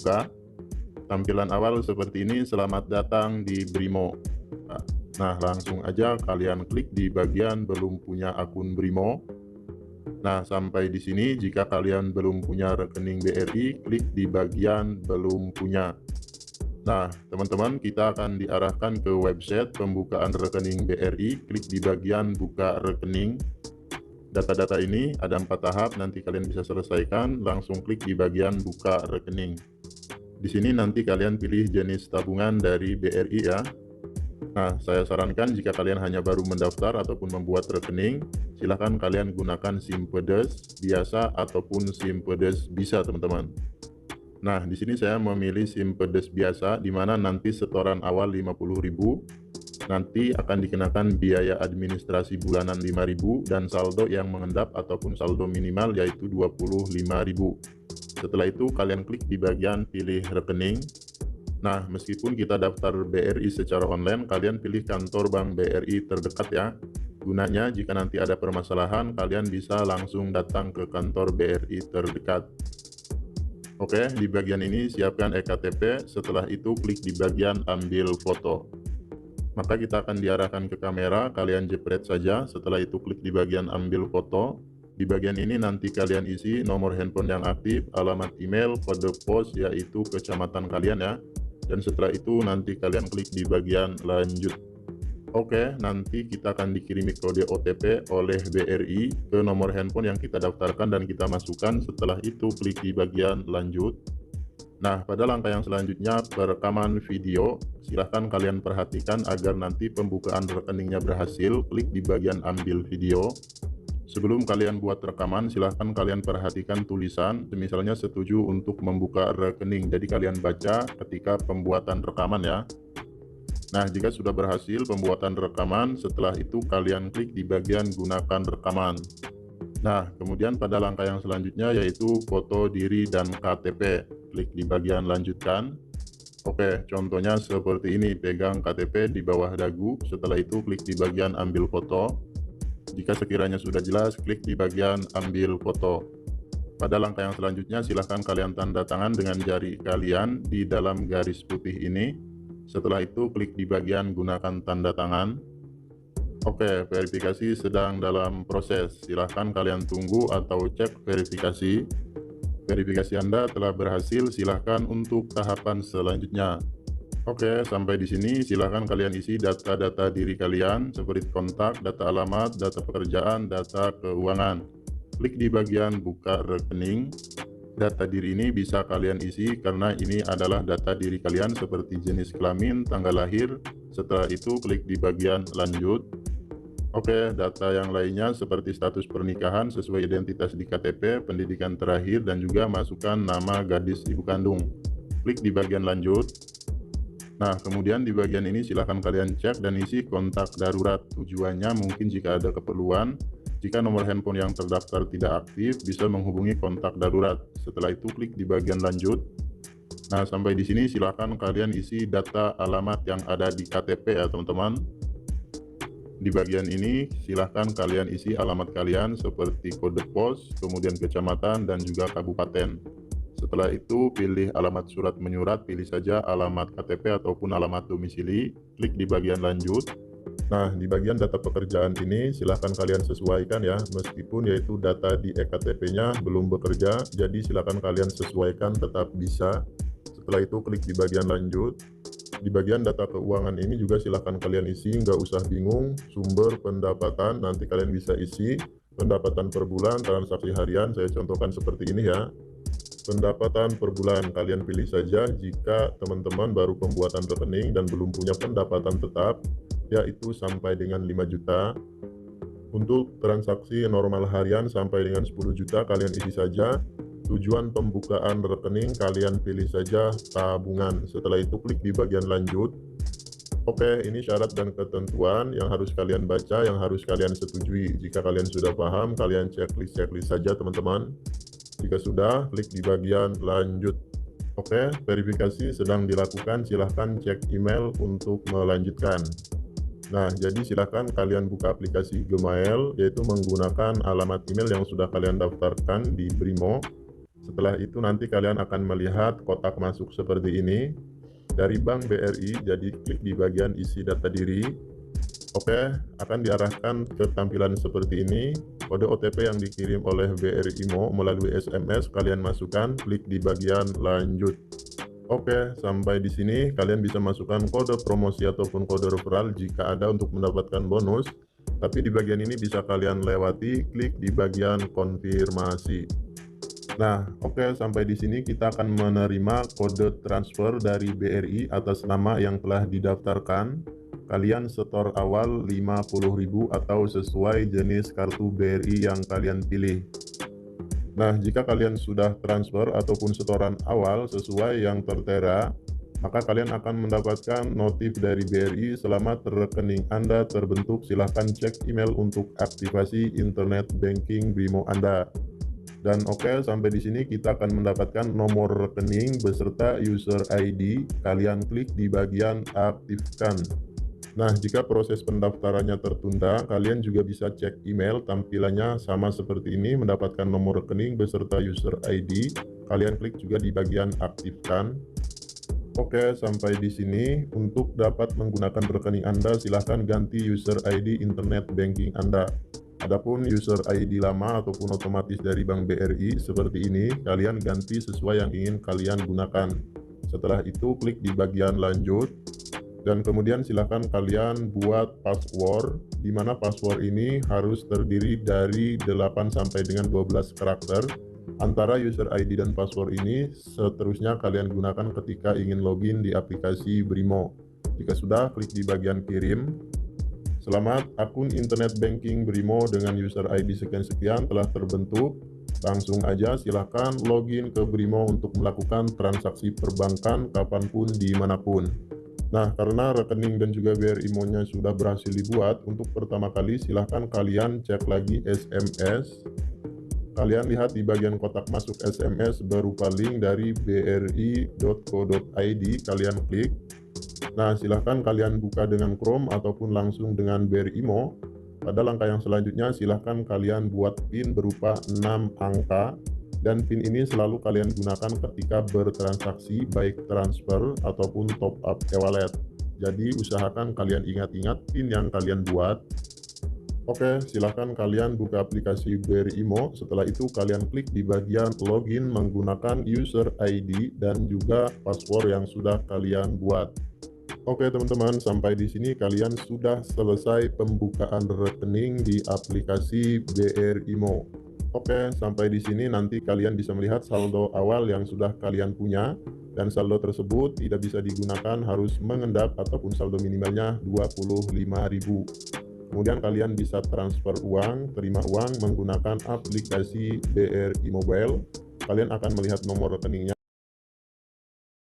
buka. Tampilan awal seperti ini, selamat datang di Brimo. Nah, langsung aja kalian klik di bagian belum punya akun Brimo. Nah, sampai di sini jika kalian belum punya rekening BRI, klik di bagian belum punya. Nah, teman-teman, kita akan diarahkan ke website pembukaan rekening BRI, klik di bagian buka rekening. Data-data ini ada 4 tahap, nanti kalian bisa selesaikan, langsung klik di bagian buka rekening. Di sini nanti kalian pilih jenis tabungan dari BRI ya. Nah, saya sarankan jika kalian hanya baru mendaftar ataupun membuat rekening, silahkan kalian gunakan SIM pedes biasa ataupun SIM pedes bisa, teman-teman. Nah, di sini saya memilih SIM pedes biasa, di mana nanti setoran awal 50.000, nanti akan dikenakan biaya administrasi bulanan 5.000 dan saldo yang mengendap ataupun saldo minimal yaitu 25.000. Setelah itu kalian klik di bagian pilih rekening. Nah, meskipun kita daftar BRI secara online, kalian pilih kantor bank BRI terdekat ya. Gunanya jika nanti ada permasalahan, kalian bisa langsung datang ke kantor BRI terdekat. Oke, di bagian ini siapkan eKTP, setelah itu klik di bagian ambil foto. Maka kita akan diarahkan ke kamera, kalian jepret saja, setelah itu klik di bagian ambil foto. Di bagian ini nanti kalian isi nomor handphone yang aktif, alamat email, kode pos yaitu kecamatan kalian ya. Dan setelah itu nanti kalian klik di bagian lanjut. Oke, nanti kita akan dikirimi kode OTP oleh BRI ke nomor handphone yang kita daftarkan dan kita masukkan. Setelah itu klik di bagian lanjut. Nah, pada langkah yang selanjutnya perekaman video. Silahkan kalian perhatikan agar nanti pembukaan rekeningnya berhasil. Klik di bagian ambil video. Sebelum kalian buat rekaman, silahkan kalian perhatikan tulisan, misalnya setuju untuk membuka rekening. Jadi kalian baca ketika pembuatan rekaman ya. Nah, jika sudah berhasil pembuatan rekaman, setelah itu kalian klik di bagian gunakan rekaman. Nah, kemudian pada langkah yang selanjutnya yaitu foto diri dan KTP. Klik di bagian lanjutkan. Oke, contohnya seperti ini, pegang KTP di bawah dagu, setelah itu klik di bagian ambil foto. Jika sekiranya sudah jelas, klik di bagian ambil foto. Pada langkah yang selanjutnya, silahkan kalian tanda tangan dengan jari kalian di dalam garis putih ini. Setelah itu, klik di bagian gunakan tanda tangan. Oke, verifikasi sedang dalam proses. Silahkan kalian tunggu atau cek verifikasi. Verifikasi Anda telah berhasil, silahkan untuk tahapan selanjutnya. Oke, sampai di sini silahkan kalian isi data-data diri kalian seperti kontak, data alamat, data pekerjaan, data keuangan. Klik di bagian buka rekening. Data diri ini bisa kalian isi karena ini adalah data diri kalian seperti jenis kelamin, tanggal lahir. Setelah itu klik di bagian lanjut. Oke, data yang lainnya seperti status pernikahan sesuai identitas di KTP, pendidikan terakhir, dan juga masukkan nama gadis ibu kandung. Klik di bagian lanjut. Nah, kemudian di bagian ini silahkan kalian cek dan isi kontak darurat. Tujuannya mungkin jika ada keperluan, jika nomor handphone yang terdaftar tidak aktif, bisa menghubungi kontak darurat. Setelah itu klik di bagian lanjut. Nah, sampai di sini silahkan kalian isi data alamat yang ada di KTP ya teman-teman. Di bagian ini silahkan kalian isi alamat kalian seperti kode pos, kemudian kecamatan, dan juga kabupaten. Setelah itu pilih alamat surat menyurat, pilih saja alamat KTP ataupun alamat domisili, klik di bagian lanjut. Nah, di bagian data pekerjaan ini silahkan kalian sesuaikan ya, meskipun yaitu data di eKTP-nya belum bekerja, jadi silahkan kalian sesuaikan tetap bisa. Setelah itu klik di bagian lanjut. Di bagian data keuangan ini juga silahkan kalian isi, nggak usah bingung. Sumber pendapatan nanti kalian bisa isi, pendapatan per bulan, transaksi harian, saya contohkan seperti ini ya. Pendapatan per bulan kalian pilih saja jika teman-teman baru pembuatan rekening dan belum punya pendapatan tetap, yaitu sampai dengan 5 juta. Untuk transaksi normal harian sampai dengan 10 juta kalian isi saja. Tujuan pembukaan rekening kalian pilih saja tabungan. Setelah itu klik di bagian lanjut. Oke, ini syarat dan ketentuan yang harus kalian baca, yang harus kalian setujui. Jika kalian sudah paham, kalian checklist saja teman-teman. Jika sudah, klik di bagian lanjut. Oke, verifikasi sedang dilakukan, silahkan cek email untuk melanjutkan. Nah, jadi silahkan kalian buka aplikasi Gmail, yaitu menggunakan alamat email yang sudah kalian daftarkan di Brimo. Setelah itu nanti kalian akan melihat kotak masuk seperti ini dari Bank BRI. Jadi klik di bagian isi data diri. Oke, akan diarahkan ke tampilan seperti ini. Kode OTP yang dikirim oleh BRI Imo melalui SMS kalian masukkan, klik di bagian lanjut. Oke, sampai di sini kalian bisa masukkan kode promosi ataupun kode referral jika ada untuk mendapatkan bonus. Tapi di bagian ini bisa kalian lewati, klik di bagian konfirmasi. Nah, oke, sampai di sini kita akan menerima kode transfer dari BRI atas nama yang telah didaftarkan. Kalian setor awal 50.000 atau sesuai jenis kartu BRI yang kalian pilih. Nah, jika kalian sudah transfer ataupun setoran awal sesuai yang tertera, maka kalian akan mendapatkan notif dari BRI selamat rekening Anda terbentuk. Silahkan cek email untuk aktivasi internet banking BRIMO Anda. Dan oke, sampai di sini kita akan mendapatkan nomor rekening beserta user ID. Kalian klik di bagian aktifkan. Nah, jika proses pendaftarannya tertunda, kalian juga bisa cek email, tampilannya sama seperti ini, mendapatkan nomor rekening beserta user ID. Kalian klik juga di bagian aktifkan. Oke, sampai di sini untuk dapat menggunakan rekening Anda silahkan ganti user ID internet banking Anda. Adapun user ID lama ataupun otomatis dari Bank BRI seperti ini, kalian ganti sesuai yang ingin kalian gunakan. Setelah itu klik di bagian lanjut dan kemudian silahkan kalian buat password, di mana password ini harus terdiri dari 8 sampai dengan 12 karakter. Antara user ID dan password ini seterusnya kalian gunakan ketika ingin login di aplikasi BRIMO. Jika sudah, klik di bagian kirim. Selamat, akun internet banking BRIMO dengan user ID sekian-sekian telah terbentuk. Langsung aja silahkan login ke BRIMO untuk melakukan transaksi perbankan kapanpun dimanapun. Nah, karena rekening dan juga BRI Imo-nya sudah berhasil dibuat, untuk pertama kali silahkan kalian cek lagi SMS. Kalian lihat di bagian kotak masuk SMS berupa link dari bri.co.id, kalian klik. Nah, silahkan kalian buka dengan Chrome ataupun langsung dengan BRI Imo. Pada langkah yang selanjutnya silahkan kalian buat PIN berupa 6 angka. Dan PIN ini selalu kalian gunakan ketika bertransaksi baik transfer ataupun top up e-wallet. Jadi usahakan kalian ingat-ingat PIN yang kalian buat. Oke, silahkan kalian buka aplikasi BRI Imo. Setelah itu kalian klik di bagian login menggunakan user ID dan juga password yang sudah kalian buat. Oke teman-teman, sampai di sini kalian sudah selesai pembukaan rekening di aplikasi BRI Imo. Oke, sampai di sini nanti kalian bisa melihat saldo awal yang sudah kalian punya, dan saldo tersebut tidak bisa digunakan, harus mengendap ataupun saldo minimalnya 25.000. Kemudian kalian bisa transfer uang, terima uang menggunakan aplikasi BRI Mobile. Kalian akan melihat nomor rekeningnya.